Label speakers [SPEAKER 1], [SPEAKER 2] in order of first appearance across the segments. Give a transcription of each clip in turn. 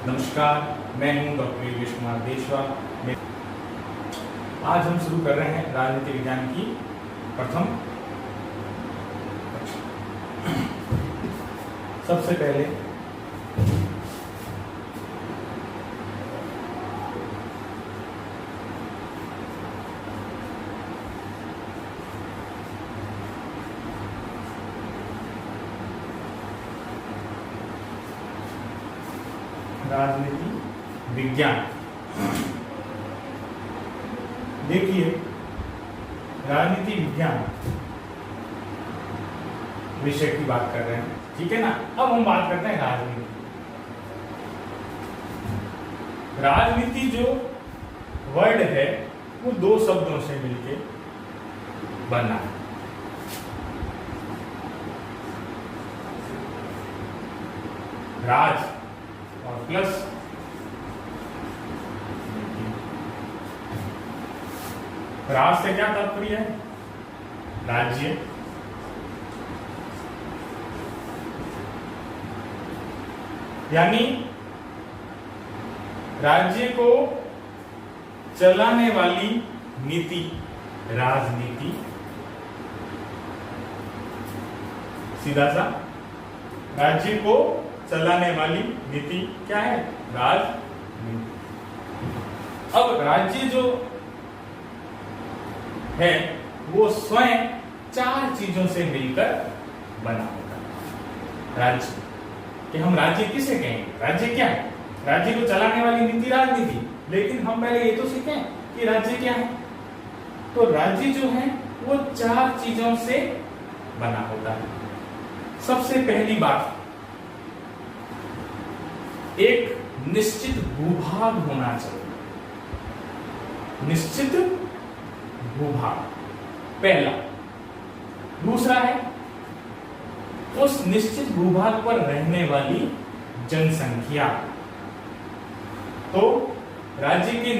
[SPEAKER 1] नमस्कार, मैं हूं डॉक्टर योगेश कुमार देशवा। आज हम शुरू कर रहे हैं राजनीति विज्ञान की प्रथम कक्षा। सबसे पहले राजनीति विज्ञान। देखिए, राजनीति विज्ञान विषय की बात कर रहे हैं, ठीक है ना। अब हम बात करते हैं राजनीति। राजनीति जो वर्ड है वो दो शब्दों से मिलके बना है। राज और प्लस राज से क्या तात्पर्य है? राज्य। यानी राज्य को चलाने वाली नीति राजनीति। सीधा सा, राज्य को चलाने वाली नीति क्या है? राजनीति। अब राज्य जो है वो स्वयं चार चीजों से मिलकर बना होता है। राज्य कि हम राज्य किसे कहेंगे? राज्य क्या है? राज्य को चलाने वाली नीति राजनीति। लेकिन हम पहले ये तो सीखें कि राज्य क्या है। तो राज्य जो है वो चार चीजों से बना होता है। सबसे पहली बात, एक निश्चित भूभाग होना चाहिए। निश्चित भूभाग पहला। दूसरा है उस निश्चित भूभाग पर रहने वाली जनसंख्या। तो राज्य के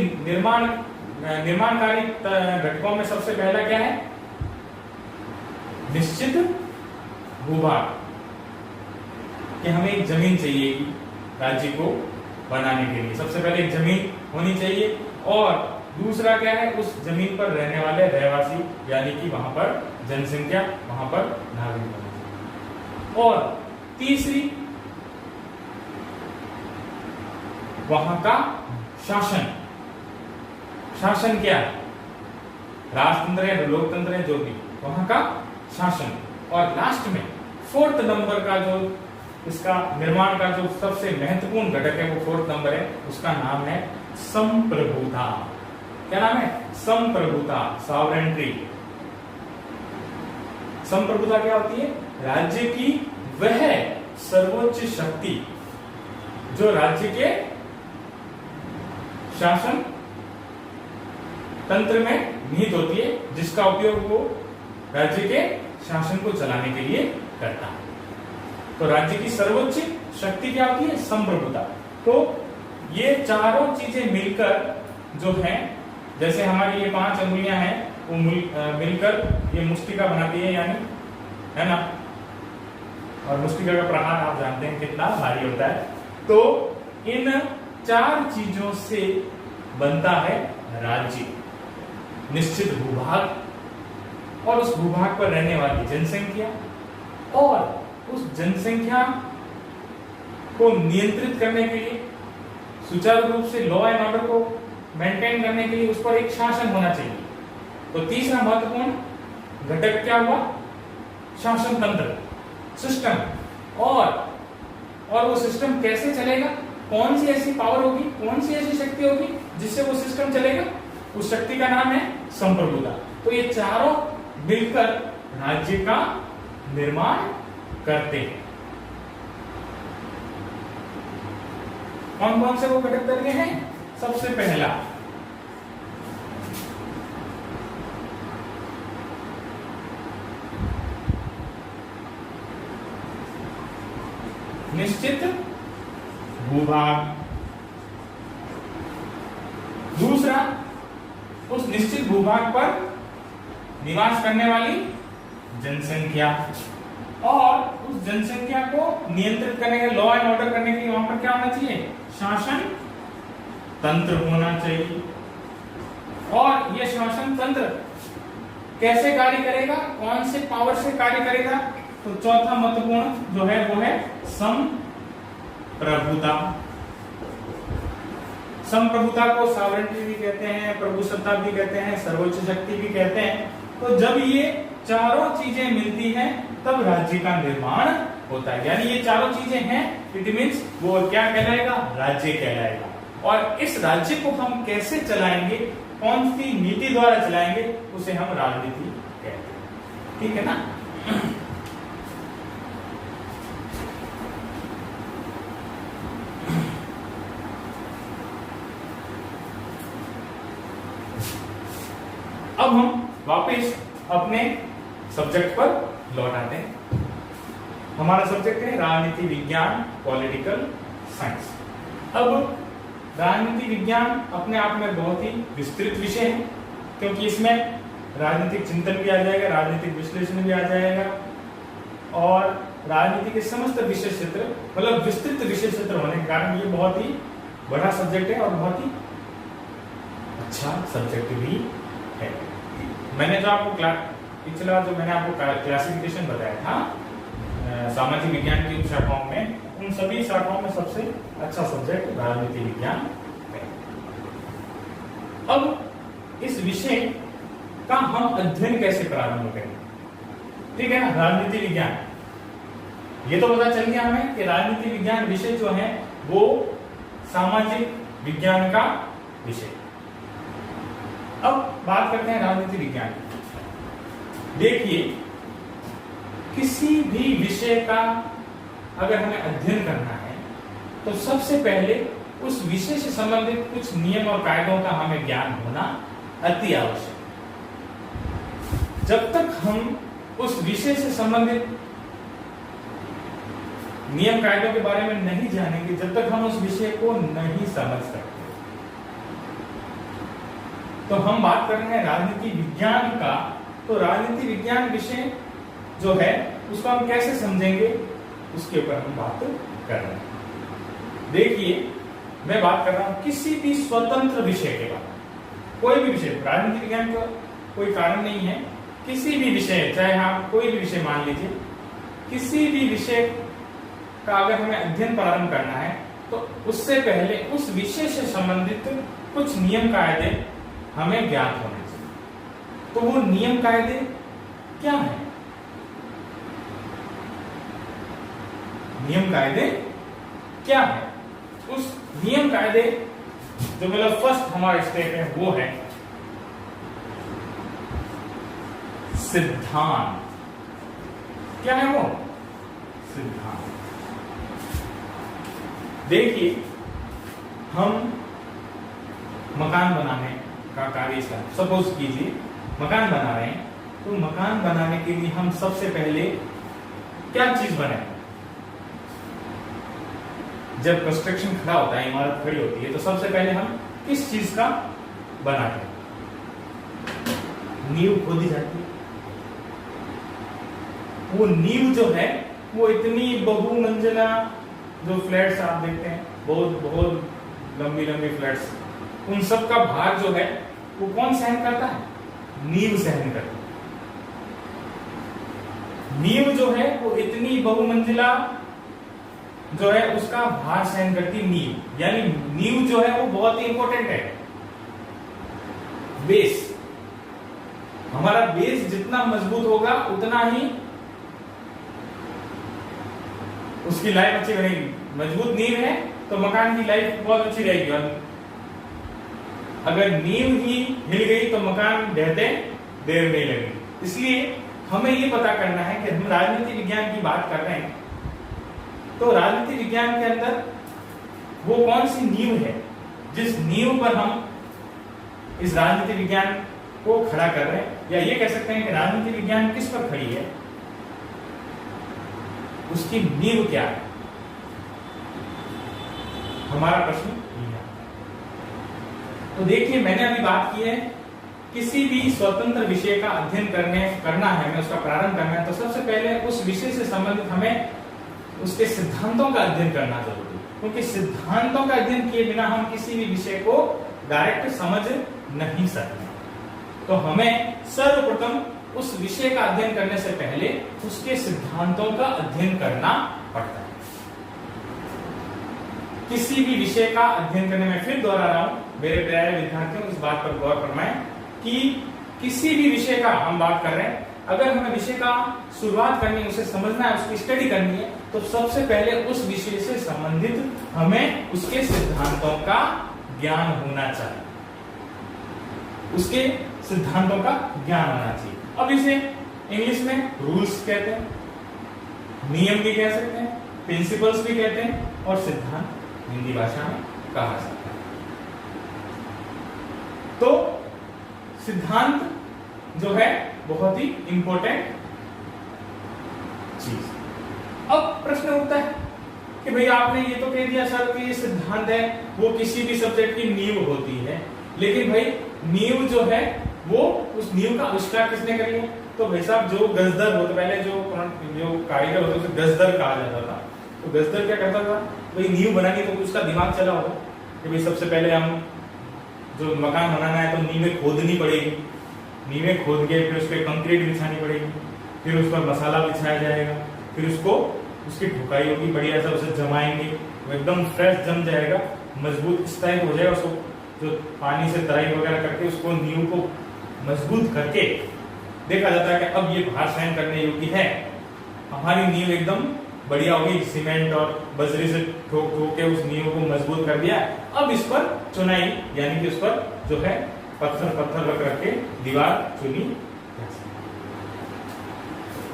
[SPEAKER 1] निर्माणकारी घटकों में सबसे पहला क्या है? निश्चित भूभाग। कि हमें एक जमीन चाहिए राज्य को बनाने के लिए। सबसे पहले एक जमीन होनी चाहिए, और दूसरा क्या है? उस जमीन पर रहने वाले रहवासी, यानी कि वहां पर जनसंख्या, वहां पर नागरिक होने चाहिए। और तीसरी, वहां का शासन। शासन क्या है? राजतंत्र है, लोकतंत्र है, जो भी, वहां का शासन। और लास्ट में फोर्थ नंबर का जो इसका निर्माण का जो सबसे महत्वपूर्ण घटक है, वो फोर्थ नंबर है, उसका नाम है संप्रभुता। क्या नाम है? संप्रभुता, सॉवरेंटी। संप्रभुता क्या होती है? राज्य की वह सर्वोच्च शक्ति जो राज्य के शासन तंत्र में निहित होती है, जिसका उपयोग वो राज्य के शासन को चलाने के लिए करता है। तो राज्य की सर्वोच्च शक्ति क्या होती है? संप्रभुता। तो ये चारों चीजें मिलकर जो है, जैसे हमारी ये 5 अंगुलियां हैं, वो मिलकर ये मुष्टिका बनाती है, यानी, है ना। और मुष्टिका का प्रहार आप जानते हैं कितना भारी होता है। तो इन चार चीजों से बनता है राज्य। निश्चित भूभाग, और उस भूभाग पर रहने वाली जनसंख्या, और उस जनसंख्या को नियंत्रित करने के लिए, सुचारू रूप से लॉ एंड ऑर्डर को मेंटेन करने के लिए उस पर एक शासन होना चाहिए। तो तीसरा महत्वपूर्ण घटक क्या हुआ? शासन तंत्र, सिस्टम। और वो सिस्टम कैसे चलेगा? कौन सी ऐसी पावर होगी, कौन सी ऐसी शक्ति होगी जिससे वो सिस्टम चलेगा? उस शक्ति का नाम है संप्रभुता। तो ये चारों मिलकर राज्य का निर्माण करते हैं। कौन कौन से वो घटक तत्व हैं? सबसे पहला निश्चित भूभाग। दूसरा, उस निश्चित भूभाग पर निवास करने वाली जनसंख्या, और उस जनसंख्या को नियंत्रित करने के, लॉ एंड ऑर्डर करने के लिए वहां पर क्या होना चाहिए? शासन तंत्र होना चाहिए। और यह शासन तंत्र कैसे कार्य करेगा, कौन से पावर से कार्य करेगा? तो चौथा महत्वपूर्ण जो है वो है संप्रभुता। संप्रभुता को सॉवरेंटी भी कहते हैं, प्रभुसत्ता भी कहते हैं, सर्वोच्च शक्ति भी कहते हैं। तो जब ये चारों चीजें मिलती हैं तब राज्य का निर्माण होता है। यानी ये चारों चीजें हैं, इट मीन्स वो क्या कहलाएगा? राज्य कहलाएगा। और इस राज्य को हम कैसे चलाएंगे, कौन सी नीति द्वारा चलाएंगे, उसे हम राजनीति कहते हैं। ठीक है ना? अब हम वापस अपने सब्जेक्ट पर लौट आते हैं। हमारा सब्जेक्ट है राजनीति विज्ञान, पॉलिटिकल साइंस। अब राजनीति विज्ञान अपने आप में बहुत ही विस्तृत विषय है, क्योंकि इसमें राजनीतिक चिंतन भी आ जाएगा, राजनीतिक विश्लेषण भी आ जाएगा, और राजनीति के समस्त विषय क्षेत्र, मतलब विस्तृत विषय क्षेत्र होने के कारण ये बहुत ही बड़ा सब्जेक्ट है और बहुत ही अच्छा सब्जेक्ट भी है। मैंने जो आपको पिछला जो मैंने आपको क्लासिफिकेशन बताया था सामाजिक विज्ञान की शाखाओं में, उन सभी शाखाओं में सबसे अच्छा सब्जेक्ट राजनीति विज्ञान है। अब इस विषय का हम अध्ययन कैसे प्रारंभ करें? ठीक है ना? राजनीति विज्ञान, ये तो पता चल गया हमें कि राजनीति विज्ञान विषय जो है वो सामाजिक विज्ञान का विषय। अब बात करते हैं राजनीति विज्ञान। देखिए, किसी भी विषय का अगर हमें अध्ययन करना है तो सबसे पहले उस विषय से संबंधित कुछ नियम और कायदों का हमें ज्ञान होना अति आवश्यक। जब तक हम उस विषय से संबंधित नियम कायदों के बारे में नहीं जानेंगे, जब तक हम उस विषय को नहीं समझ सकते। तो हम बात कर रहे हैं राजनीति विज्ञान का, तो राजनीति विज्ञान विषय जो है उसको हम कैसे समझेंगे, उसके ऊपर हम बात कर रहे हैं। देखिए, मैं बात कर रहा हूं किसी भी स्वतंत्र विषय के बारे में। कोई भी विषय, राजनीति विज्ञान का कोई कारण नहीं है, किसी भी विषय, चाहे आप कोई भी विषय मान लीजिए, किसी भी विषय का अगर हमें अध्ययन प्रारंभ करना है तो उससे पहले उस विषय से संबंधित कुछ नियम कायदे हमें ज्ञात होने चाहिए। तो वो नियम कायदे क्या है? नियम कायदे क्या है? उस नियम कायदे जो मतलब फर्स्ट हमारा स्टेप है वो है सिद्धांत। क्या है वो? सिद्धांत। देखिए, हम मकान बनाने का कार्य सपोज कीजिए मकान बना रहे हैं, तो मकान बनाने के लिए हम सबसे पहले क्या चीज बनाए? जब कंस्ट्रक्शन खड़ा होता है, इमारत खड़ी होती है, तो सबसे पहले हम किस चीज का बनाते हैं? नींव खोदी जाती है। वो नींव जो है वो इतनी बहुमंजिला जो फ्लैट्स आप देखते हैं, बहुत बहुत लंबी लंबी फ्लैट्स, उन सब का भार जो है वो कौन सहन करता है? नींव सहन करता है। नींव जो है वो इतनी बहुमंजिला जो है उसका भार सहन करती नींव, यानी नींव जो है वो बहुत ही इंपॉर्टेंट है। बेस, हमारा बेस जितना मजबूत होगा उतना ही उसकी लाइफ अच्छी रहेगी। मजबूत नींव है तो मकान की लाइफ बहुत अच्छी रहेगी, और अगर नींव ही हिल गई तो मकान ढहते देर नहीं लगेगी। इसलिए हमें ये पता करना है कि हम राजनीति विज्ञान की बात कर रहे हैं, तो राजनीति विज्ञान के अंदर वो कौन सी नींव है जिस नींव पर हम इस राजनीति विज्ञान को खड़ा कर रहे हैं, या ये कह सकते हैं कि राजनीति विज्ञान किस पर खड़ी है, उसकी नींव क्या है? हमारा प्रश्न यह है। तो देखिए, मैंने अभी बात की है किसी भी स्वतंत्र विषय का अध्ययन करना है, हमें उसका प्रारंभ करना है, तो सबसे पहले उस विषय से संबंधित हमें उसके सिद्धांतों का अध्ययन करना जरूरी है। क्योंकि सिद्धांतों का अध्ययन किए बिना हम किसी भी विषय को डायरेक्ट समझ नहीं सकते। तो हमें सर्वप्रथम उस विषय का अध्ययन करने से पहले उसके सिद्धांतों का अध्ययन करना पड़ता है। किसी भी विषय का अध्ययन करने में, फिर दोहरा रहा हूं मेरे प्यारे विद्यार्थियों, इस बात पर गौर फरमाएं कि किसी भी विषय का हम बात कर रहे हैं, अगर हमें विषय का शुरुआत करनी है, उसे समझना है, उसकी स्टडी करनी है, तो सबसे पहले उस विषय से संबंधित हमें उसके सिद्धांतों का ज्ञान होना चाहिए, उसके सिद्धांतों का ज्ञान होना चाहिए। अब इसे इंग्लिश में रूल्स कहते हैं, नियम भी कह सकते हैं, प्रिंसिपल्स भी कहते हैं, और सिद्धांत हिंदी भाषा में कहा जाता है। तो सिद्धांत जो है बहुत ही इंपॉर्टेंट चीज। अब प्रश्न उठता है कि भाई आपने ये तो कह दिया सर कि ये सिद्धांत है वो किसी भी सब्जेक्ट की नींव होती है, लेकिन भाई नींव जो है वो उस नींव का आविष्कार किसने करी है? तो भाई साहब जो गजदर होते, पहले जो कारीगर होते उसे गजदर कहा जाता था। तो गजदर क्या करता था, भाई नींव बनानी तो उसका दिमाग चला होगा कि भाई सबसे पहले हम जो मकान बनाना है तो नींवें खोदनी पड़ेगी, नींवें खोद के फिर उस पर कंक्रीट बिछानी पड़ेगी, फिर उस पर मसाला बिछाया जाएगा, फिर उसको उसकी ठुकाई होगी, बढ़िया सा उसे जमाएंगे, वो एकदम फ्रेश जम जाएगा, मजबूत इस टाइप हो जाएगा। उसको जो पानी से तराई वगैरह करके उसको नींव को मजबूत करके देखा जाता है कि अब ये भार सहन करने योग्य है, हमारी नींव एकदम बढ़िया होगी, सीमेंट और बजरी से ठोक ठोक के उस नींव को मजबूत कर दिया। अब इस पर चुनाई यानी कि उस पर जो है पत्थर रख के दीवार चुनी।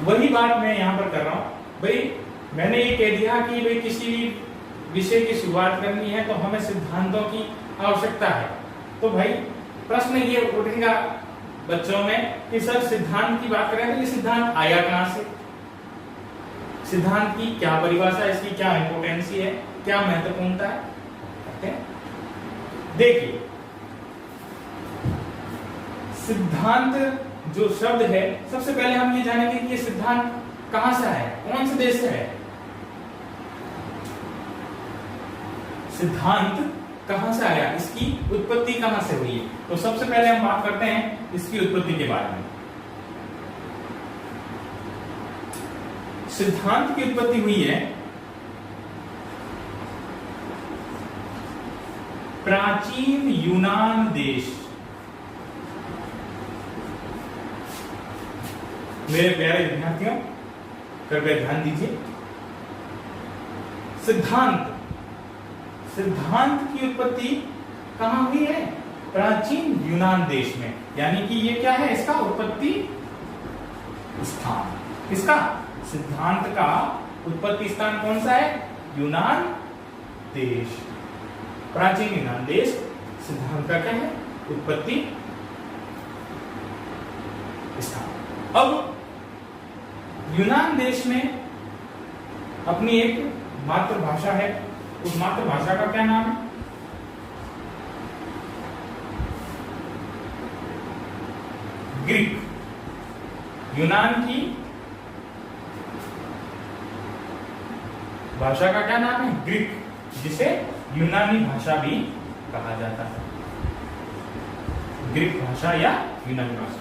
[SPEAKER 1] वही बात मैं यहाँ पर कर रहा हूं। भाई मैंने ये कह दिया कि भाई किसी भी विषय की शुरुआत करनी है तो हमें सिद्धांतों की आवश्यकता है। तो भाई प्रश्न ये उठेगा बच्चों में कि सर सिद्धांत की बात करें तो ये सिद्धांत आया कहां से, सिद्धांत की क्या परिभाषा है, इसकी क्या इंपोर्टेंसी है, क्या महत्वपूर्णता है। देखिए सिद्धांत जो शब्द है, सबसे पहले हम ये जानेंगे कि ये सिद्धांत कहां से है, कौन से देश से है। सिद्धांत कहां से आया, इसकी उत्पत्ति कहां से हुई है। तो सबसे पहले हम बात करते हैं इसकी उत्पत्ति के बारे में। सिद्धांत की उत्पत्ति हुई है प्राचीन यूनान देश। मेरे प्यारे विद्यार्थियों कृपया ध्यान दीजिए, सिद्धांत की उत्पत्ति कहां हुई है? प्राचीन यूनान देश में। यानी कि ये क्या है, इसका उत्पत्ति स्थान, किसका? सिद्धांत का उत्पत्ति स्थान कौन सा है? यूनान देश, प्राचीन यूनान देश। सिद्धांत का क्या है? उत्पत्ति स्थान। अब यूनान देश में अपनी एक मातृभाषा है, उस मातृभाषा का क्या नाम है? ग्रीक। यूनान की भाषा का क्या नाम है? ग्रीक, जिसे यूनानी भाषा भी कहा जाता है। ग्रीक भाषा या यूनानी भाषा।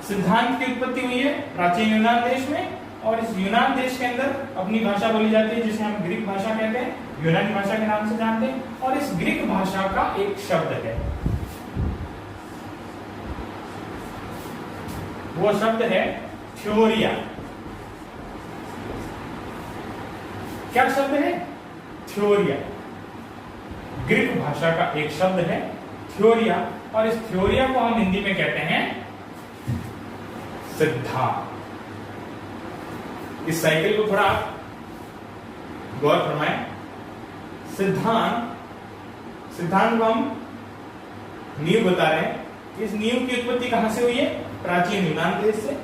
[SPEAKER 1] सिद्धांत की उत्पत्ति हुई है प्राचीन यूनान देश में, और इस यूनान देश के अंदर अपनी भाषा बोली जाती है जिसे हम ग्रीक भाषा कहते हैं, यूनानी भाषा के नाम से जानते हैं। और इस ग्रीक भाषा का एक शब्द है, वो शब्द है थ्योरिया। क्या शब्द है? थ्योरिया। ग्रीक भाषा का एक शब्द है थ्योरिया, और इस थ्योरिया को हम हिंदी में कहते हैं सिद्धांत। इस साइकिल को थोड़ा गौर फरमाएं। सिद्धांत को हम नींव बता रहे हैं। इस नींव की उत्पत्ति कहां से हुई है? प्राचीन यूनान देश से।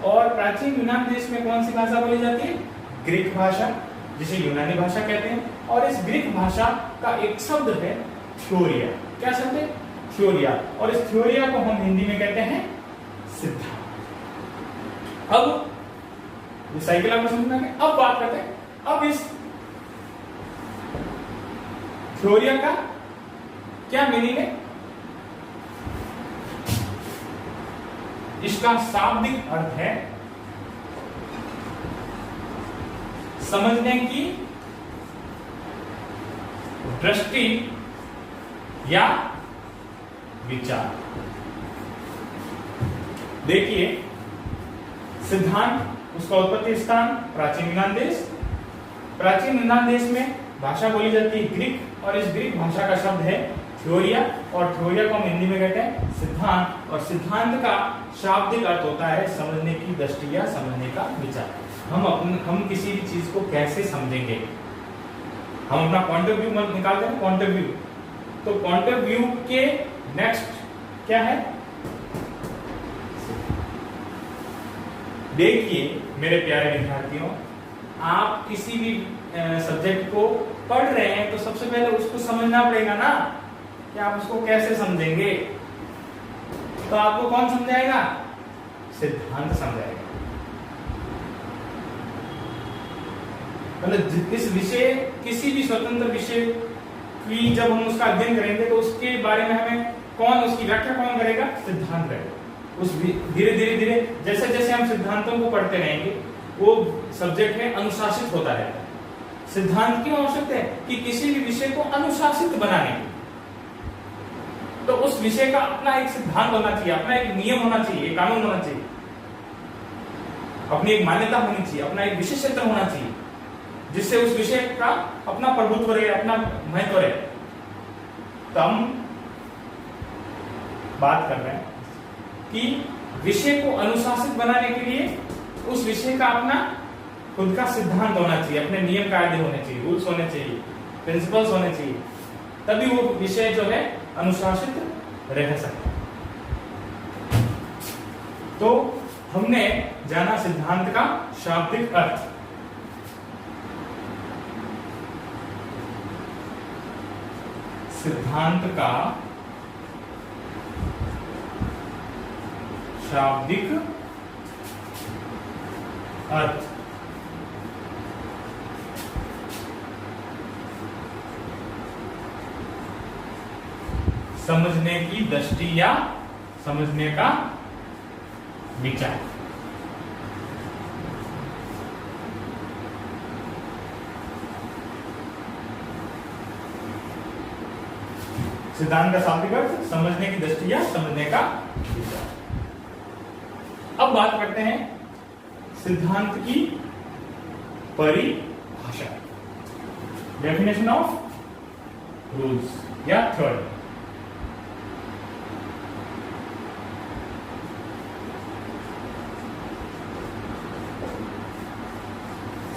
[SPEAKER 1] और प्राचीन यूनान देश में कौन सी भाषा बोली जाती है? ग्रीक भाषा, जिसे यूनानी भाषा कहते हैं। और इस ग्रीक भाषा का एक शब्द है थ्योरिया। क्या शब्द है? थ्योरिया। और इस थ्योरिया को हम हिंदी में कहते हैं सिद्धांत। अब साइकिल आपको समझना है। अब बात करते हैं, अब इस थ्योरिया का क्या मीनिंग है? इसका शाब्दिक अर्थ है समझने की दृष्टि या विचार। देखिए, सिद्धांत, उसका उत्पत्ति स्थान प्राचीन यूनान देश। प्राचीन यूनान देश में भाषा बोली जाती है ग्रीक, और इस ग्रीक भाषा का शब्द है थ्योरिया, और थ्योरिया को हम हिंदी में कहते हैं सिद्धांत, और सिद्धांत का शाब्दिक अर्थ होता है समझने की दृष्टि या समझने का विचार। हम किसी भी चीज को कैसे समझेंगे, हम अपना पॉइंट ऑफ व्यू निकालते हैं, पॉइंट ऑफ व्यू। तो पॉइंट ऑफ व्यू के नेक्स्ट क्या है? देखिए मेरे प्यारे विद्यार्थियों, आप किसी भी सब्जेक्ट को पढ़ रहे हैं तो सबसे पहले उसको समझना पड़ेगा ना, कि आप उसको कैसे समझेंगे। तो आपको कौन समझाएगा? सिद्धांत समझाएगा। मतलब इस विषय, किसी भी स्वतंत्र विषय की जब हम उसका अध्ययन करेंगे तो उसके बारे में हमें कौन, उसकी व्याख्या कौन करेगा? सिद्धांत करेगा। उस धीरे धीरे धीरे जैसे जैसे हम सिद्धांतों को पढ़ते रहेंगे वो सब्जेक्ट में अनुशासित होता रहेगा। सिद्धांत क्यों आवश्यक है? कि किसी भी विषय को अनुशासित बनाने के, तो उस विषय का अपना एक सिद्धांत होना चाहिए, अपना एक नियम होना चाहिए, एक कानून होना चाहिए, अपनी एक मान्यता होनी चाहिए, अपना एक विशेष क्षेत्र होना चाहिए, जिससे उस विषय का अपना प्रभुत्व रहे, अपना महत्व रहे। तो हम बात कर रहे हैं कि विषय को अनुशासित बनाने के लिए उस विषय का अपना खुद का सिद्धांत होना चाहिए, अपने नियम कायदे होने चाहिए, रूल्स होने चाहिए, प्रिंसिपल्स होने चाहिए, तभी वो विषय जो है अनुशासित रह सकता है। तो हमने जाना सिद्धांत का शाब्दिक अर्थ। सिद्धांत का शाब्दिक अर्थ समझने की दृष्टि या समझने का विचार। सिद्धांत का शाब्दिक अर्थ समझने की दृष्टि या समझने का विचार। अब बात करते हैं सिद्धांत की परिभाषा, डेफिनेशन ऑफ रूल्स या थ्योरी।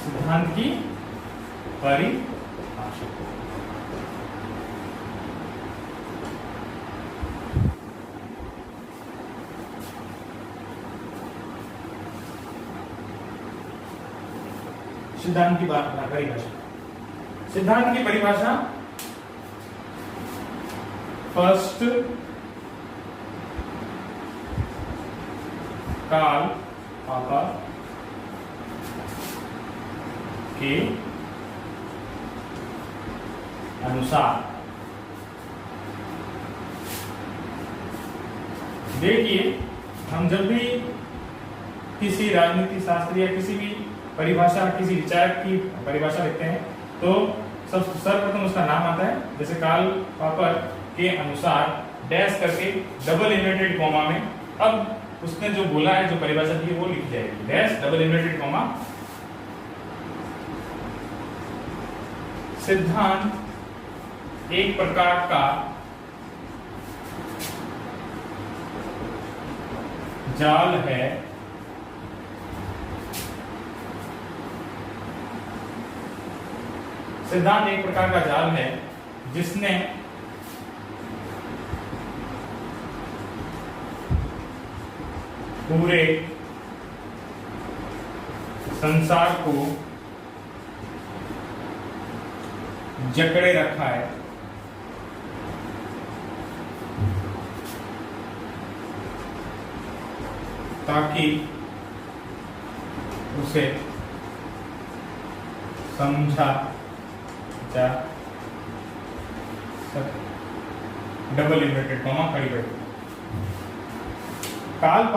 [SPEAKER 1] सिद्धांत की परिभाषा। सिद्धांत की परिभाषा। सिद्धांत की परिभाषा फर्स्ट कार्ल पॉपर के अनुसार, देखिए हम जब भी किसी राजनीति शास्त्र या किसी भी परिभाषा, किसी विचार की परिभाषा लिखते हैं तो सर्वप्रथम उसका नाम आता है। जैसे कार्ल पॉपर के अनुसार डैश करके डबल इन्वर्टेड कॉमा में, अब उसने जो बोला है, जो परिभाषा दी है वो लिख जाएगी, डैश डबल इन्वर्टेड कॉमा। सिद्धांत एक प्रकार का जाल है सिद्धांत एक प्रकार का जाल है जिसने पूरे संसार को जकड़े रखा है, ताकि उसे समझा जा डबल इन्वर्टेड कॉमा खड़ी पड़ी। कार्ल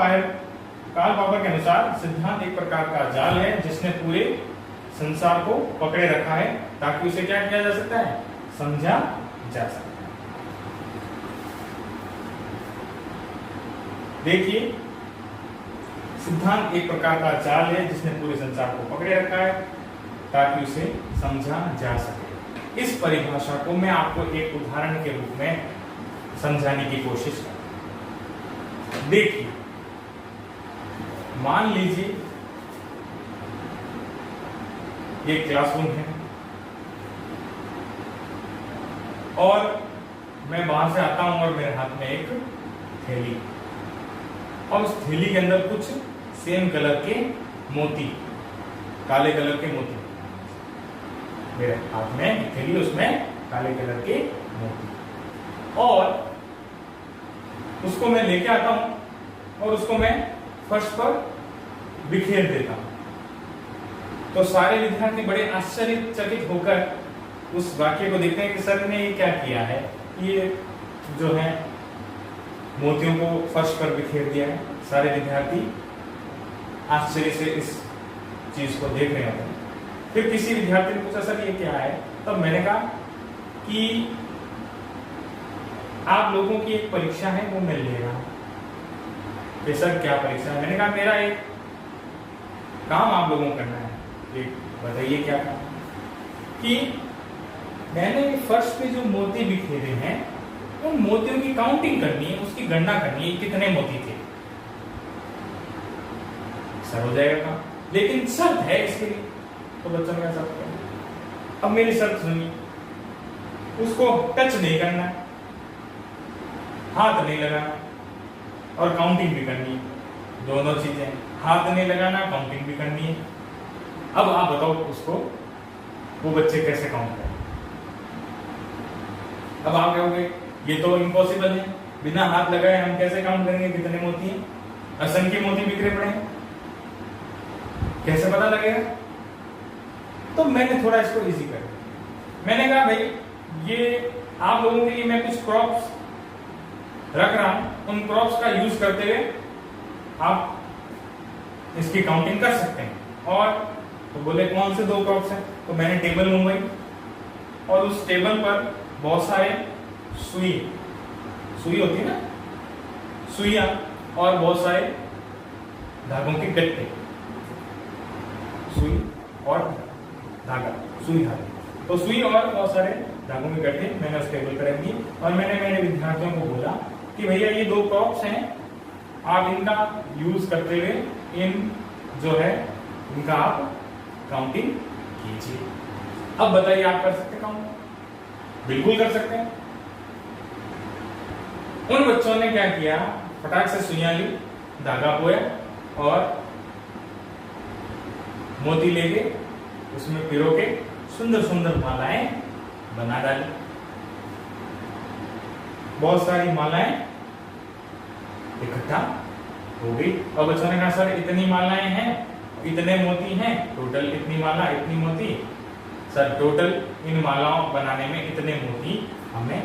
[SPEAKER 1] पॉपर के अनुसार सिद्धांत एक प्रकार का जाल है जिसने पूरे संसार को पकड़े रखा है ताकि उसे क्या किया जा सकता है, समझा जा सकता है। देखिए, सिद्धांत एक प्रकार का जाल है जिसने पूरे संसार को पकड़े रखा है ताकि उसे समझा जा सके। इस परिभाषा को मैं आपको एक उदाहरण के रूप में समझाने की कोशिश करूं। देखिए, मान लीजिए ये क्लासरूम है और मैं बाहर से आता हूं और मेरे हाथ में एक थैली, और उस थैली के अंदर कुछ सेम कलर के मोती, काले कलर के मोती, मेरे हाथ में एक थैली, उसमें काले कलर के मोती, और उसको मैं लेके आता हूं और उसको मैं फर्श पर बिखेर देता हूं। तो सारे विद्यार्थी बड़े आश्चर्यचकित होकर उस वाक्य को देखते हैं कि सर ने ये क्या किया है, ये जो है मोतियों को फर्श पर बिखेर दिया है। सारे विद्यार्थी आश्चर्य से इस चीज को देख रहे होते हैं। फिर किसी विद्यार्थी ने पूछा, सर ये क्या है? तब मैंने कहा कि आप लोगों की एक परीक्षा है, वो मैं ले रहा हूं। कि सर क्या परीक्षा है? मैंने कहा मेरा एक काम आप लोगों को करना है। एक बताइए क्या काम? कि मैंने फर्श पे जो मोती बिखेरे हैं उन मोतियों की काउंटिंग करनी है, उसकी गणना करनी है, कितने मोती थे। सर हो जाएगा काम, लेकिन शर्त है इसके लिए। तो बच्चों ने शर्त किया। अब मेरी शर्त सुनिए, उसको टच नहीं करना है, हाथ नहीं लगाना, और काउंटिंग भी करनी है। दोनों चीजें, हाथ नहीं लगाना, काउंटिंग भी करनी है। अब आप बताओ उसको, वो बच्चे कैसे काउंट करें? अब आप कहोगे ये तो इम्पॉसिबल है, बिना हाथ लगाए हम कैसे काउंट करेंगे कितने मोती हैं? असंख्य मोती बिखरे पड़े हैं, कैसे पता लगेगा? तो मैंने थोड़ा इसको इजी कर दिया। मैंने कहा भाई ये आप लोगों के लिए मैं कुछ क्रॉप्स रख रहा हूं, उन क्रॉप्स का यूज करते हुए आप इसकी काउंटिंग कर सकते हैं। और तो बोले कौन से दो क्रॉप्स हैं? तो मैंने टेबल मंगवाई और उस टेबल पर बहुत सारे सुई होती है ना, सुइयां, और बहुत सारे धागों के गट्टे, सुई और धागा, सुई धागा। तो सुई और बहुत सारे धागों के गट्टे मैंने उस टेबल पर रख दिए और मैंने मेरे विद्यार्थियों को बोला कि भैया ये दो क्रॉप्स हैं, आप इनका यूज करते हुए इन जो है इनका आप काउंटिंग कीजिए। अब बताइए आप कर सकते काउंट? बिल्कुल कर सकते हैं। उन बच्चों ने क्या किया, फटाक से सुइयां ली, धागा बोया और मोती लेके उसमें पिरो के सुंदर सुंदर मालाएं बना डाली। बहुत सारी मालाएं इकट्ठा हो गई और बच्चों ने कहा सर इतनी मालाएं हैं, इतने मोती हैं, टोटल इतनी माला, इतनी मोती। सर टोटल इन मालाओं बनाने में इतने मोती हमें।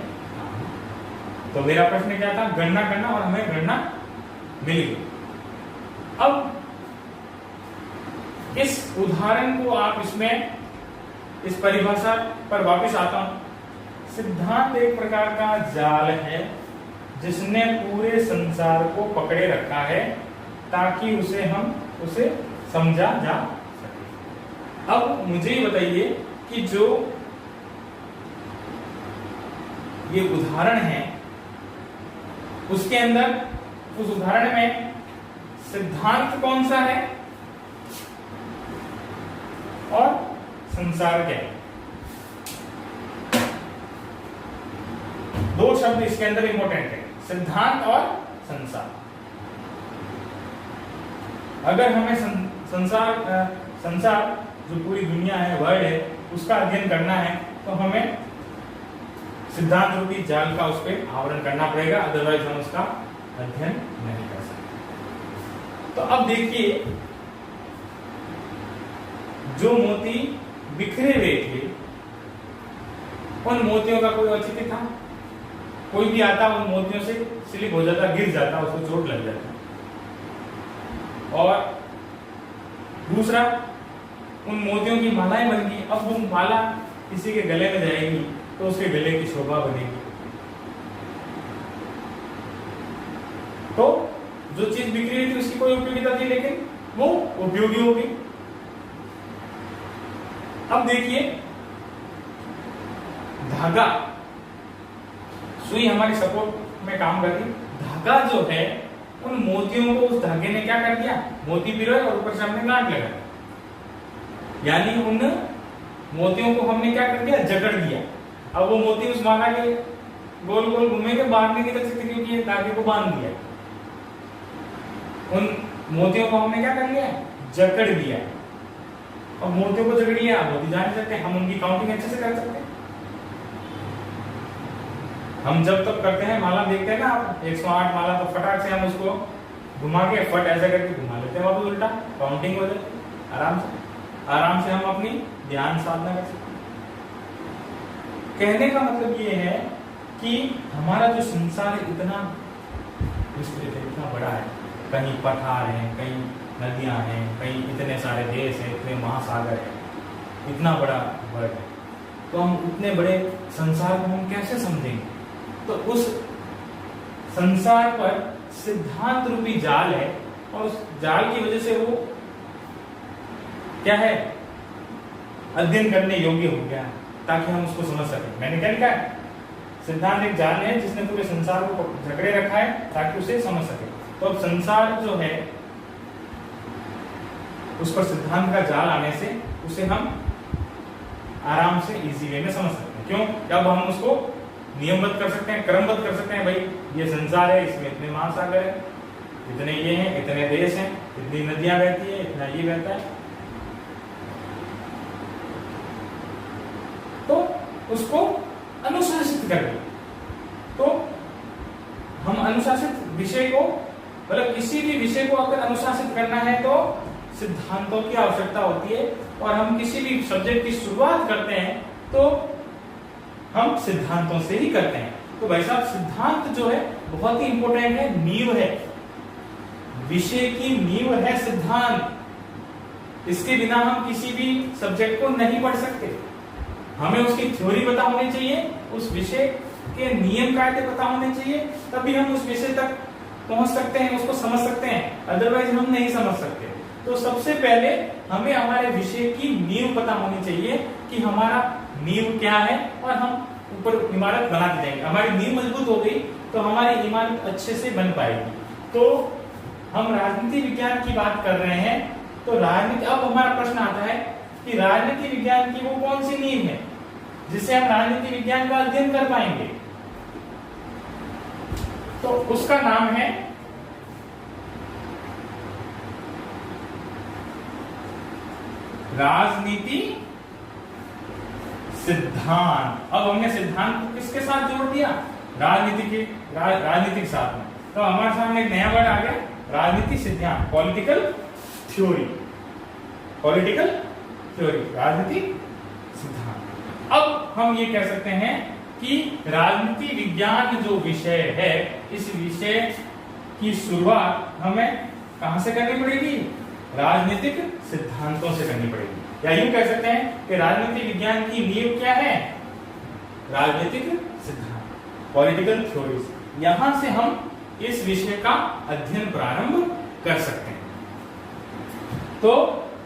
[SPEAKER 1] तो मेरा प्रश्न क्या था, गणना करना, और हमें गणना मिल गई। अब इस उदाहरण को आप इसमें इस परिभाषा पर वापस आता हूं। सिद्धांत एक प्रकार का जाल है जिसने पूरे संसार को पकड़े रखा है ताकि उसे समझा जा सके। अब मुझे ये बताइए कि जो ये उदाहरण है उसके अंदर, उस उदाहरण में सिद्धांत कौन सा है और संसार क्या है? दो शब्द इसके अंदर इंपॉर्टेंट है, सिद्धांत और संसार। अगर हमें संसार जो पूरी दुनिया है, वर्ल्ड है, उसका अध्ययन करना है तो हमें सिद्धांत रूपी जाल का उस पर आवरण करना पड़ेगा, अदरवाइज हम उसका अध्ययन नहीं कर सकते। तो अब देखिए, जो मोती बिखरे हुए थे उन मोतियों का कोई औचित्य था? कोई भी आता उन मोतियों से स्लिप हो जाता, गिर जाता, उसको चोट लग जाती। और दूसरा, उन मोतियों की मालाएं बन गई। अब वो माला किसी के गले में जाएगी तो उसके गले की शोभा बनेगी। तो जो चीज बिक्री हुई थी उसकी कोई उपयोगिता थी, लेकिन वो उपयोगी होगी। अब देखिए, धागा, सुई हमारी सपोर्ट में काम करती। धागा जो है, उन मोतियों को उस धागे ने क्या कर दिया, मोती पिरोए और ऊपर से हमने गांठ लगा, यानी उन मोतियों को हमने क्या कर दिया, जकड़ दिया। अब वो मोती उस माला के गोल गोल घूमेंगे, बाहर नहीं निकल सकते क्योंकि धागे को बांध दिया। उन मोतियों को हमने क्या कर लिया, जकड़ दिया। और मोतियों को जकड़ लिया, मोती जान सकते हैं, हम उनकी काउंटिंग अच्छे से कर सकते हैं। हम जब तक करते हैं माला, देखते हैं ना आप 108 माला, तो फटाक से हम उसको घुमा के फट ऐसा करके घुमा लेते हैं, वापस उल्टा काउंटिंग हो जाती है। आराम से हम अपनी ध्यान साधना कर सकते हैं। कहने का मतलब ये है कि हमारा जो संसार इतना विस्तृत है, इतना बड़ा है, कहीं पठार हैं, कहीं नदियां हैं, कहीं इतने सारे देश हैं, इतने महासागर है, इतना बड़ा वर्ल्ड है। तो हम उतने बड़े संसार को हम कैसे समझेंगे? तो उस संसार पर सिद्धांत रूपी जाल है, और उस जाल की वजह से वो क्या है, अध्ययन करने योग्य हो गया, ताकि हम उसको समझ सकें। मैंने क्या लिखा है, सिद्धांत एक जाल है जिसने पूरे संसार को जकड़े रखा है ताकि उसे समझ सके। तो अब संसार जो है, उस पर सिद्धांत का जाल आने से उसे हम आराम से इजी वे में समझ सकते हैं। क्यों? जब हम उसको नियमबद्ध कर सकते हैं, क्रमबद्ध कर सकते हैं। भाई ये संसार है, इसमें इतने महासागर है, इतने ये हैं, इतने देश हैं, इतनी नदियां बहती है, इतना ये बहता है। तो उसको अनुशासित कर दो। तो हम अनुशासित विषय को, मतलब किसी भी विषय को अगर अनुशासित करना है तो सिद्धांतों की आवश्यकता होती है। और हम किसी भी सब्जेक्ट की शुरुआत करते हैं तो हम सिद्धांतों से ही करते हैं। तो भाई साहब, सिद्धांत जो है बहुत ही इंपॉर्टेंट है, नींव है, विषय की नींव है सिद्धांत। इसके बिना हम किसी भी सब्जेक्ट को नहीं पढ़ सकते। हमें उसकी थ्योरी पता होनी चाहिए, उस विषय के नियम कायदे पता होने चाहिए, तभी हम उस विषय तक पहुंच सकते हैं, उसको समझ सकते हैं। अदरवाइज हम नहीं समझ सकते। तो सबसे पहले हमें हमारे विषय की नींव पता होनी चाहिए कि हमारा नींव क्या है, और हम ऊपर इमारत बनाते जाएंगे। हमारी नींव मजबूत हो गई तो हमारी इमारत अच्छे से बन पाएगी। तो हम राजनीति विज्ञान की बात कर रहे हैं। तो राजनीति, अब हमारा प्रश्न आता है कि राजनीति विज्ञान की वो कौन सी नींव है जिससे हम राजनीति विज्ञान का अध्ययन कर पाएंगे? तो उसका नाम है राजनीति सिद्धांत। अब हमने सिद्धांत को किसके साथ जोड़ दिया? राजनीतिक साथ में। तो हमारे सामने एक नया वर्ड आ गया, राजनीति सिद्धांत, पॉलिटिकल थ्योरी। पॉलिटिकल थ्योरी, राजनीतिक सिद्धांत। अब हम ये कह सकते हैं कि राजनीति विज्ञान जो विषय है, इस विषय की शुरुआत हमें कहां से करनी पड़ेगी? राजनीतिक सिद्धांतों से करनी पड़ेगी। या यूं कह सकते हैं कि राजनीति विज्ञान की नींव क्या है? राजनीतिक सिद्धांत, पॉलिटिकल थ्योरीज। यहां से हम इस विषय का अध्ययन प्रारंभ कर सकते हैं। तो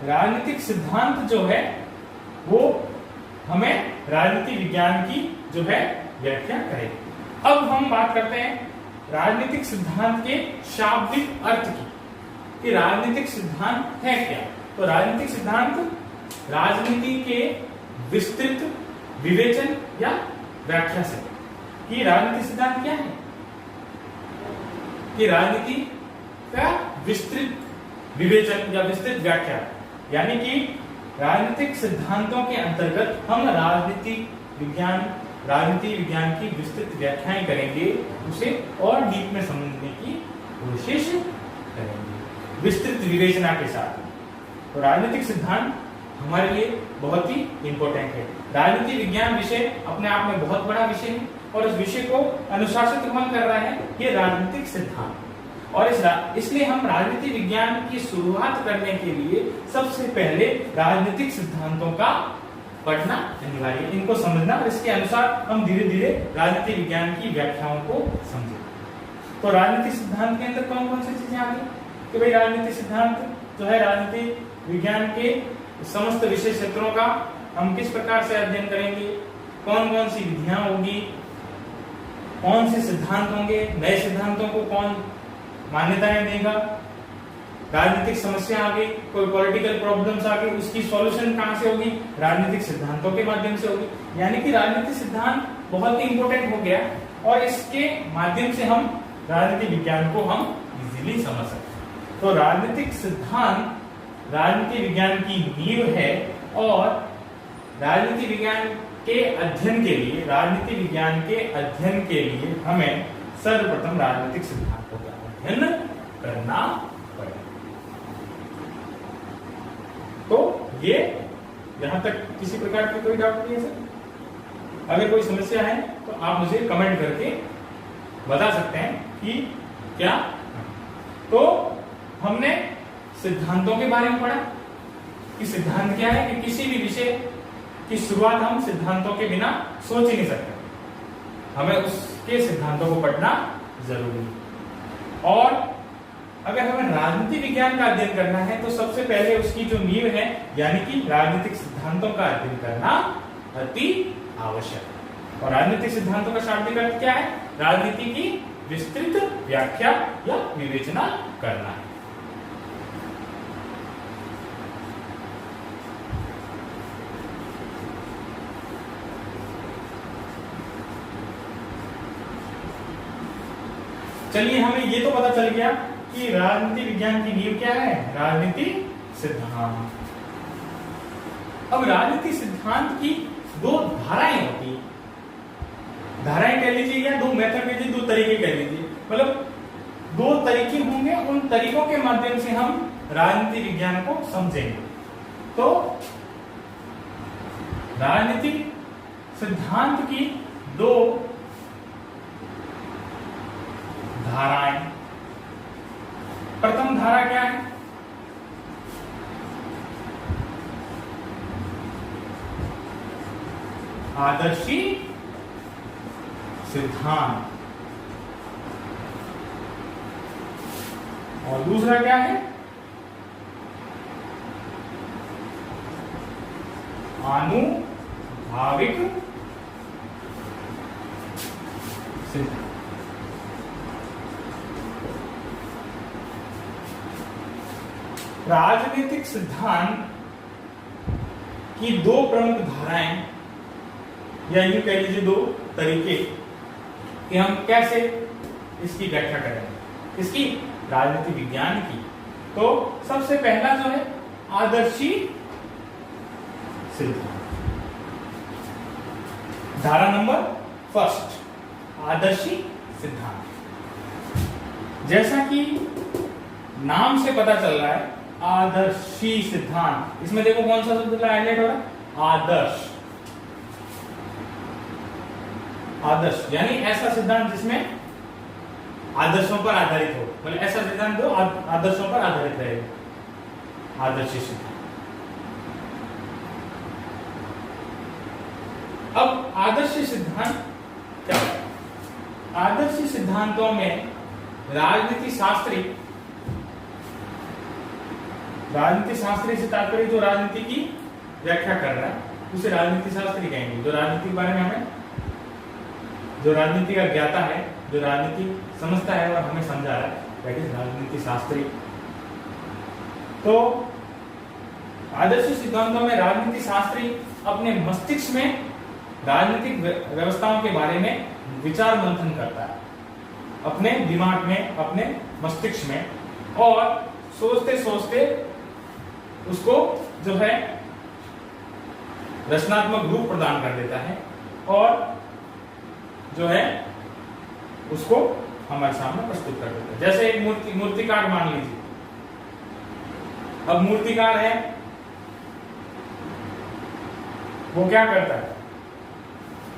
[SPEAKER 1] राजनीतिक सिद्धांत जो है वो हमें राजनीति विज्ञान की जो है व्याख्या करेगी। अब हम बात करते हैं राजनीतिक सिद्धांत के शाब्दिक अर्थ की, कि राजनीतिक सिद्धांत है क्या। तो राजनीतिक सिद्धांत राजनीति के विस्तृत विवेचन या व्याख्या से, कि राजनीतिक सिद्धांत क्या है, कि राजनीति का विस्तृत विवेचन या विस्तृत व्याख्या, यानी कि राजनीतिक सिद्धांतों के अंतर्गत हम राजनीति विज्ञान की विस्तृत व्याख्याएं करेंगे, उसे और डीप में समझने की कोशिश करेंगे विस्तृत विवेचना के साथ। तो राजनीतिक सिद्धांत हमारे लिए बहुत ही इंपॉर्टेंट है। राजनीति विज्ञान विषय अपने आप में बहुत बड़ा विषय है। और उस विषय को अनुशासित कौन कर रहा है? ये राजनीतिक सिद्धांत। और इसलिए हम राजनीति विज्ञान की शुरुआत करने के लिए सबसे पहले राजनीतिक सिद्धांतों का पढ़ना अनिवार्य है, इनको समझना, और इसके अनुसार हम धीरे धीरे राजनीति विज्ञान की व्याख्याओं को समझें। तो राजनीतिक सिद्धांत के अंदर कौन कौन सी चीजें आ गई कि भाई राजनीतिक सिद्धांत जो है राजनीति विज्ञान के समस्त विषय क्षेत्रों का हम किस प्रकार से अध्ययन करेंगे, कौन कौन सी विधियां होगी, कौन से सिद्धांत होंगे, नए सिद्धांतों को कौन मान्यताएं देगा, राजनीतिक समस्या आ गई, कोई पॉलिटिकल प्रॉब्लम्स आ गई, उसकी सॉल्यूशन कहां से होगी? राजनीतिक सिद्धांतों के माध्यम से होगी। यानी कि राजनीतिक सिद्धांत बहुत ही इंपॉर्टेंट हो गया और इसके माध्यम से हम राजनीति विज्ञान को हम इजीली समझ सकते हैं। तो राजनीतिक सिद्धांत राजनीति विज्ञान की नींव है और राजनीति विज्ञान के अध्ययन के लिए, राजनीति विज्ञान के अध्ययन के लिए हमें सर्वप्रथम राजनीतिक सिद्धांतों का अध्ययन करना पड़ेगा। तो ये यहां तक किसी प्रकार की कोई डाउट नहीं है सर? अगर कोई समस्या है तो आप मुझे कमेंट करके बता सकते हैं कि क्या। तो हमने सिद्धांतों के बारे में पढ़ा कि सिद्धांत क्या है, कि किसी भी विषय की शुरुआत हम सिद्धांतों के बिना सोच ही नहीं सकते, हमें उसके सिद्धांतों को पढ़ना जरूरी है। और अगर हमें राजनीति विज्ञान का अध्ययन करना है तो सबसे पहले उसकी जो नींव है यानी कि राजनीतिक सिद्धांतों का अध्ययन करना अति आवश्यक है। और राजनीतिक सिद्धांतों का शाब्दिक अर्थ क्या है? राजनीति की विस्तृत व्याख्या या विवेचना करना है। चलिए, हमें ये तो पता चल गया कि राजनीति विज्ञान की नींव क्या है? राजनीति सिद्धांत। अब राजनीति सिद्धांत की दो धाराएं होती हैं, धाराएं कह लीजिए या दो मेथड कह लीजिए, दो तरीके कह लीजिए, मतलब दो तरीके होंगे, उन तरीकों के माध्यम से हम राजनीति विज्ञान को समझेंगे। तो राजनीतिक सिद्धांत की दो धाराएं। प्रथम धारा क्या है? आदर्शी सिद्धांत। और दूसरा क्या है? आनुभाविक सिद्धांत। राजनीतिक सिद्धांत की दो प्रमुख धाराएं या यूं कह लीजिए दो तरीके कि हम कैसे इसकी व्याख्या करेंगे, इसकी राजनीति विज्ञान की। तो सबसे पहला जो है आदर्शी सिद्धांत, धारा नंबर फर्स्ट, आदर्शी सिद्धांत। जैसा कि नाम से पता चल रहा है आदर्शी सिद्धांत, इसमें देखो कौन सा शब्द हाईलाइट हो रहा है? आदर्श। आदर्श यानी ऐसा सिद्धांत जिसमें आदर्शों पर आधारित हो, मतलब ऐसा सिद्धांत जो आदर्शों पर आधारित रहेगा, आदर्शी सिद्धांत। अब आदर्शी सिद्धांत क्या है? आदर्शी सिद्धांतों में राजनीति शास्त्री से तात्पर्य जो राजनीति की व्याख्या कर रहा है उसे राजनीति शास्त्री कहेंगे। जो राजनीति के बारे में हमें, जो राजनीति का ज्ञाता है, जो राजनीति समझता है और हमें समझा रहा है, दैट इज राजनीति शास्त्री। तो आदर्शी सिद्धांतों में राजनीति शास्त्री अपने मस्तिष्क में राजनीतिक व्यवस्थाओं के बारे में विचार मंथन करता है, अपने दिमाग में, अपने मस्तिष्क में, और सोचते सोचते उसको जो है रचनात्मक रूप प्रदान कर देता है और जो है उसको हमारे सामने प्रस्तुत कर देता है। जैसे एक मूर्तिकार मान लीजिए, अब मूर्तिकार है, वो क्या करता है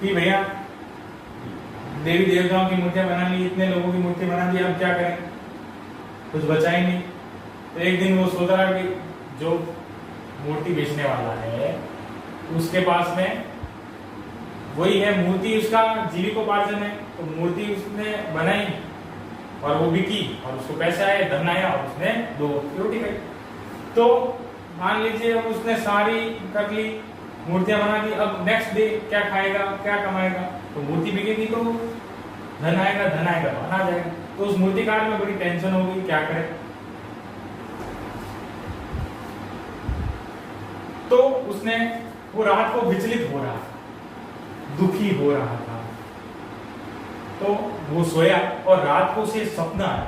[SPEAKER 1] कि भैया देवी देवताओं की मूर्तियां बना ली, इतने लोगों की मूर्ति बना दी, अब क्या करें, कुछ बचा ही नहीं। तो एक दिन वो सोच रहा कि जो मूर्ति बेचने वाला है उसके पास में वही है मूर्ति, उसका जीविकोपार्जन है, तो मूर्ति उसने बनाई और वो बिकी और उसको पैसे आए, धन आया और उसने 2 रोटी खाई। तो मान लीजिए अब उसने सारी कर ली, मूर्तियां बना दी, अब नेक्स्ट डे क्या खाएगा, क्या कमाएगा, तो मूर्ति बिकेगी तो धन आएगा तो आ जाएगा। तो उस मूर्तिकार में बड़ी टेंशन होगी, क्या करे। तो उसने वो रात को विचलित हो रहा, दुखी हो रहा था, तो वो सोया और रात को उसे सपना आया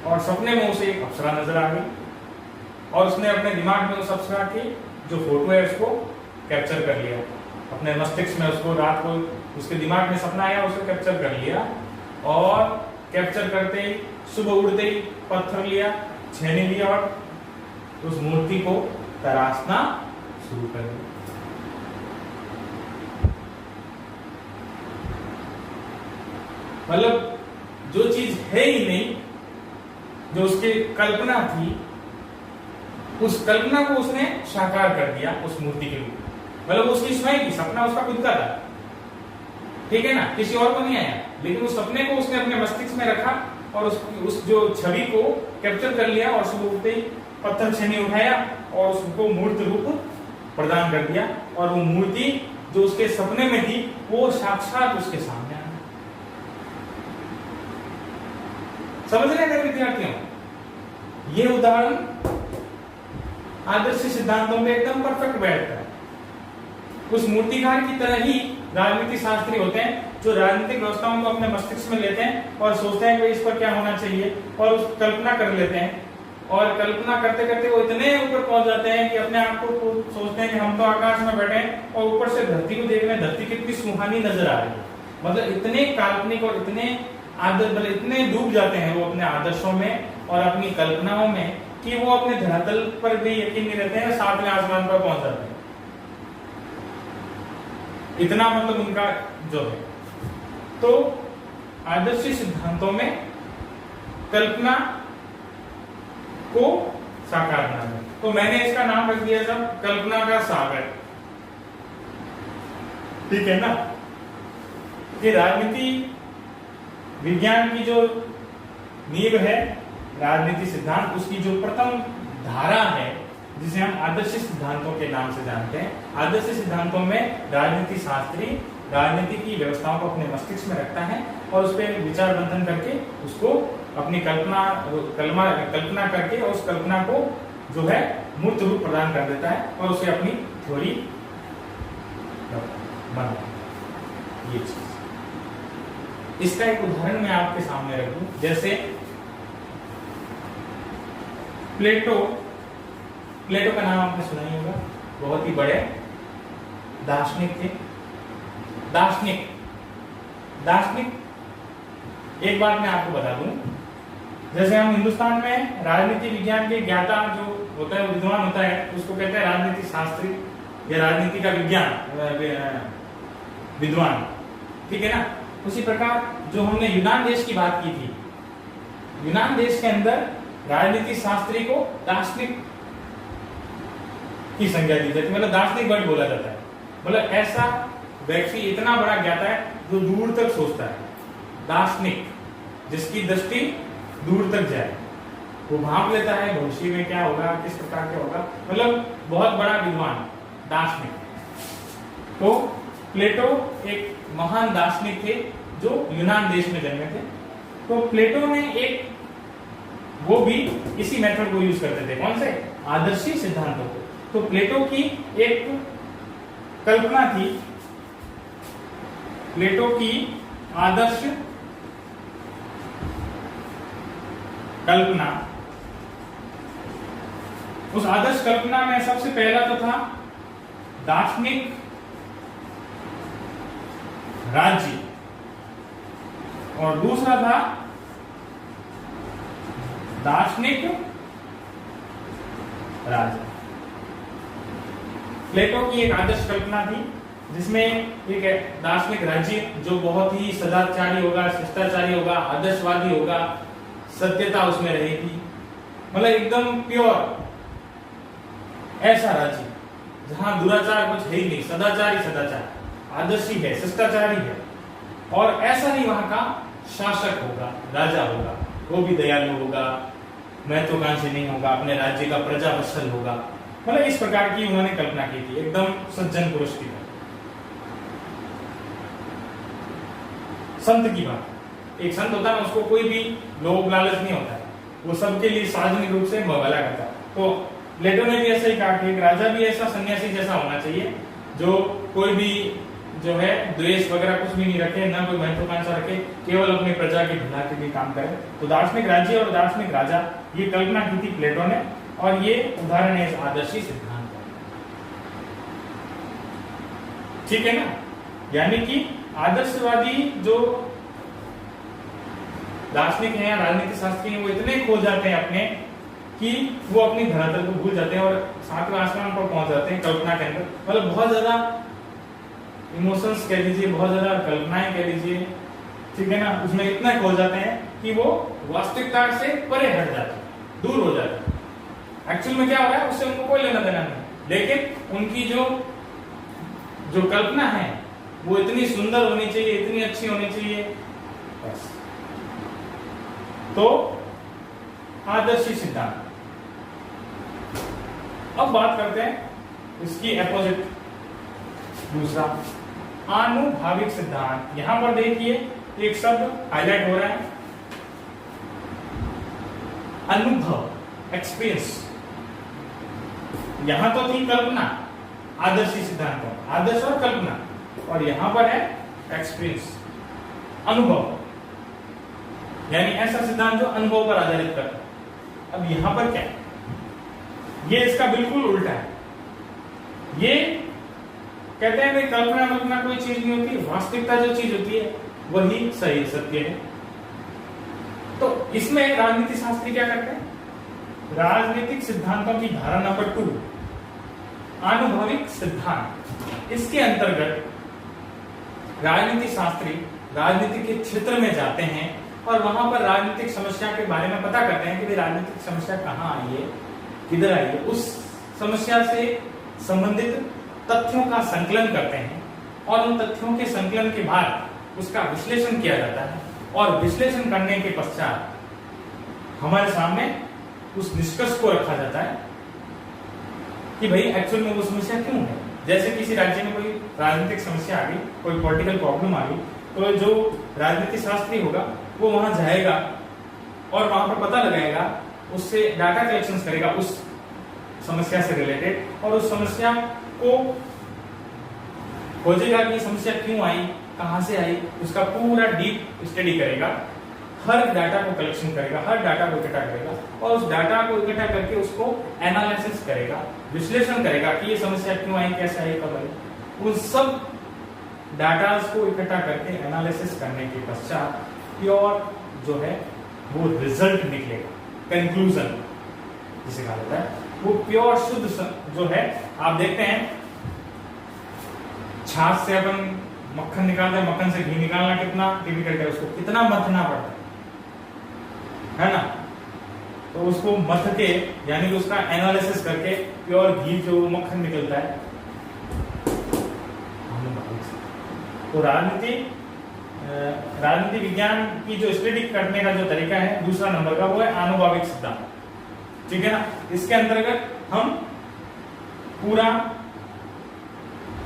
[SPEAKER 1] और सपने में उसे एक अप्सरा नजर आ गई और उसने अपने दिमाग में उस अप्सरा की जो फोटो है उसको कैप्चर कर लिया, अपने मस्तिष्क में उसको रात को उसके दिमाग में सपना आया, उसको कैप्चर कर लिया और कैप्चर करते ही सुबह उड़ते ही पत्थर लिया, छेनी लिया और उस मूर्ति को तराशना शुरू कर दिया। मतलब जो चीज है ही नहीं, जो उसकी कल्पना थी, उस कल्पना को उसने साकार कर दिया उस मूर्ति के रूप में। मतलब उसकी स्वयं की सपना उसका खुद का था, ठीक है ना, किसी और को नहीं आया, लेकिन उस सपने को उसने अपने मस्तिष्क में रखा और उस जो छवि को कैप्चर कर लिया और सुबह उठते ही पत्थर छेनी उठाया और उसको मूर्त रूप प्रदान कर दिया और वो मूर्ति जो उसके सपने में थी वो साक्षात उसके सामने आ गई। समझ रहे हैं विद्यार्थियों, ये उदाहरण आदर्श सिद्धांतों में एकदम परफेक्ट बैठता है। उस मूर्तिकार की तरह ही राजनीति शास्त्री होते हैं जो राजनीतिक व्यवस्थाओं को अपने मस्तिष्क में लेते हैं और सोचते हैं कि इस पर क्या होना चाहिए और उस कल्पना कर लेते हैं और कल्पना करते करते वो इतने ऊपर पहुंच जाते हैं कि अपने आप को सोचते हैं कि हम तो आकाश में बैठे हैं और ऊपर से धरती को देख रहे हैं, धरती कितनी सुहानी नजर आ रही है। मतलब इतने काल्पनिक और इतने मतलब इतने डूब जाते हैं वो अपने आदर्शों में और अपनी कल्पनाओं में कि वो अपने धरातल पर भी यकीन नहीं रहते हैं, सातवें आसमान पर पहुंच जाते हैं। इतना मतलब उनका जो है। तो आदर्शी सिद्धांतों में कल्पना को साकार करना, तो मैंने इसका नाम रख दिया सब कल्पना का सागर, ठीक है ना। ये राजनीति विज्ञान की जो नींव है, राजनीति सिद्धांत, उसकी जो प्रथम धारा है जिसे हम आदर्श सिद्धांतों के नाम से जानते हैं। आदर्श सिद्धांतों में राजनीति शास्त्री राजनीति की व्यवस्थाओं को अपने मस्तिष्क में रखता है और उस पर विचार बंधन करके उसको अपनी कल्पना करके और उस कल्पना को जो है मूर्त रूप प्रदान कर देता है और उसे अपनी थ्योरी बना। ये चीज, इसका एक उदाहरण मैं आपके सामने रखूं, जैसे प्लेटो का नाम आपने सुना ही होगा, बहुत ही बड़े दार्शनिक थे। दार्शनिक एक बात मैं आपको बता दूं, जैसे हम हिंदुस्तान में राजनीति विज्ञान के ज्ञाता जो होता है, विद्वान होता है, उसको कहते हैं राजनीति शास्त्री या राजनीति का विद्वान, ठीक है ना। उसी प्रकार जो हमने यूनान देश की बात की थी, यूनान देश के अंदर राजनीति शास्त्री को दार्शनिक की संज्ञा दी जाती है, मतलब दार्शनिक वर्ड बोला जाता है। मतलब ऐसा व्यक्ति इतना बड़ा ज्ञाता है जो दूर तक सोचता है, दार्शनिक जिसकी दृष्टि दूर तक जाए, वो भांप लेता है भविष्य में क्या होगा, किस प्रकार क्या होगा, मतलब बहुत बड़ा विद्वान दार्शनिक। तो प्लेटो एक महान दार्शनिक थे जो यूनान देश में जन्मे थे। तो प्लेटो ने एक वो भी इसी मेथड को यूज करते थे, कौन से, आदर्शी सिद्धांतों को। तो प्लेटो की एक कल्पना थी, प्लेटो की आदर्श कल्पना, उस आदर्श कल्पना में सबसे पहला तो था दार्शनिक राज्य और दूसरा था दार्शनिक राजा। प्लेटो की एक आदर्श कल्पना थी जिसमें एक दार्शनिक राज्य जो बहुत ही सदाचारी होगा, शिष्टाचारी होगा, आदर्शवादी होगा, सत्यता उसमें रहेगी, मतलब एकदम प्योर ऐसा राज्य जहां दुराचार कुछ है ही नहीं, सदाचार ही सदाचार, आदर्शी है, शिष्टाचारी है। और ऐसा ही वहां का शासक होगा, राजा होगा, वो भी दयालु होगा, महत्वाकांक्षी नहीं होगा, अपने राज्य का प्रजा वत्सल होगा। मतलब इस प्रकार की उन्होंने कल्पना की थी, एकदम सज्जन पुरुष की बात। संत की बात, एक संत होता है उसको कोई भी लोभ लालच नहीं होता है, वो सबके लिए सार्वजनिक रूप से भला करता है। तो प्लेटो ने भी ऐसा ही कहा कि एक राजा भी ऐसा सन्यासी जैसा होना चाहिए जो कोई भी जो है द्वेष वगैरह कुछ भी नहीं रखे, ना कोई महत्वाकांक्षा रखे, केवल अपनी प्रजा की भला के लिए काम करे। तो दार्शनिक राज्य और दार्शनिक राजा, ये कल्पना की थी प्लेटो ने, और ये उदाहरण है इस आदर्शी सिद्धांत का। ठीक है ना? यानी कि आदर्शवादी जो दार्शनिक हैं या राजनीतिक शास्त्री हैं, वो इतने खो जाते हैं अपने कि वो अपनी धरातल को भूल जाते हैं और सातवें आसमान पर पहुंच जाते हैं कल्पना के अंदर। मतलब बहुत ज्यादा इमोशंस कह लीजिए, बहुत ज्यादा कल्पनाएं कह लीजिए, ठीक है ना, उसमें इतना खो जाते हैं कि वो वास्तविकता से परे हट जाते हैं, दूर हो जाते हैं। एक्चुअल में क्या हो रहा है उससे उनको कोई लेना देना नहीं, लेकिन उनकी जो कल्पना है वो इतनी सुंदर होनी चाहिए, इतनी अच्छी होनी चाहिए, बस। तो आदर्शी सिद्धांत। अब बात करते हैं इसकी अपोजिट, दूसरा आनुभाविक सिद्धांत। यहां पर देखिए एक शब्द हाईलाइट हो रहा है, अनुभव, एक्सपीरियंस। यहां तो थी कल्पना, आदर्शी सिद्धांत, आदर्श और कल्पना, और यहां पर है एक्सपीरियंस, अनुभव, यानी ऐसा सिद्धांत जो अनुभव पर आधारित करता है। अब यहां पर क्या है, ये इसका बिल्कुल उल्टा है। ये कहते हैं कि कल्पना कोई चीज नहीं होती, वास्तविकता जो चीज होती है वही सही सत्य है। तो इसमें राजनीति शास्त्री क्या करते हैं, राजनीतिक सिद्धांतों की धारा नंबर 2, आनुभविक सिद्धांत। इसके अंतर्गत राजनीति शास्त्री राजनीति के क्षेत्र में जाते हैं और वहां पर राजनीतिक समस्या के बारे में पता करते हैं कि भाई राजनीतिक समस्या कहाँ आई है, किधर आई है, उस समस्या से संबंधित तथ्यों का संकलन करते हैं और उन तथ्यों के संकलन के बाद उसका विश्लेषण किया जाता है, और विश्लेषण करने के पश्चात हमारे सामने उस निष्कर्ष को रखा जाता है कि भाई एक्चुअल में वो समस्या क्यों है। जैसे किसी राज्य में कोई राजनीतिक समस्या आ गई, कोई पॉलिटिकल प्रॉब्लम आ गई, तो जो राजनीति शास्त्री होगा वो वहां जाएगा और वहां पर पता लगाएगा, उससे डाटा कलेक्शन करेगा उस समस्या से रिलेटेड, और उस समस्या को खोजेगा कि समस्या क्यों आई, कहां से आई, उसका पूरा डीप स्टडी करेगा, हर डाटा को कलेक्शन करेगा, हर डाटा को इकट्ठा करेगा, और उस डाटा को इकट्ठा करके उसको एनालिसिस करेगा, विश्लेषण करेगा कि ये समस्या क्यों आई, कैसे आई, कब आई। उन सब डाटा को इकट्ठा करके एनालिसिस करने के पश्चात प्योर जो है वो रिजल्ट निकलेगा, कंक्लूजन जिसे कहा जाता है, वो प्योर शुद्ध जो है। आप देखते हैं छाछ से अपन मक्खन निकालते हैं, मक्खन से घी निकालना कितना डिफिकल्ट है, उसको कितना मथना पड़ता है ना। तो उसको मथ के, यानी कि उसका एनालिसिस करके प्योर घी जो मक्खन निकलता है। तो राजनीति विज्ञान की जो स्टडी करने का जो तरीका है दूसरा नंबर का, वो है आनुभाविक सिद्धांत, ठीक है ना। इसके अंतर्गत हम पूरा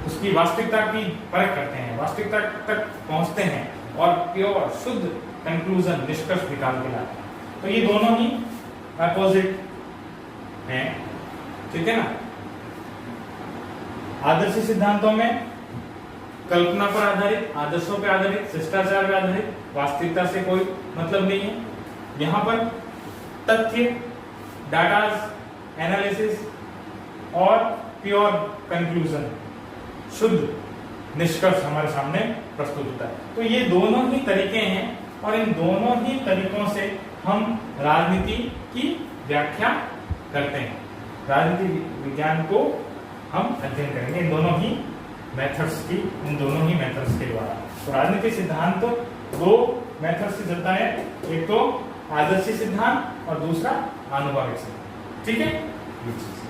[SPEAKER 1] उसकी वास्तविकता की परख करते हैं, वास्तविकता तक पहुंचते हैं और प्योर शुद्ध कंक्लूजन, निष्कर्ष निकाल के लाते हैं। तो ये दोनों ही अपोजिट हैं, ठीक है ना। आदर्शी सिद्धांतों में कल्पना पर आधारित, आदर्शों पर आधारित, शिष्टाचार पर आधारित, वास्तविकता से कोई मतलब नहीं है। यहां पर तथ्य, डाटा एनालिसिस और प्योर कंक्लूजन, शुद्ध निष्कर्ष हमारे सामने प्रस्तुत होता है। तो ये दोनों ही तरीके हैं और इन दोनों ही तरीकों से हम राजनीति की व्याख्या करते हैं, राजनीति विज्ञान को हम अध्ययन करेंगे इन दोनों ही मेथड्स की, इन दोनों ही मेथड्स के द्वारा। तो राजनीतिक सिद्धांत दो मेथड से चलता है, एक तो आदर्शी सिद्धांत और दूसरा आनुभाविक सिद्धांत। ठीक है, ये चीज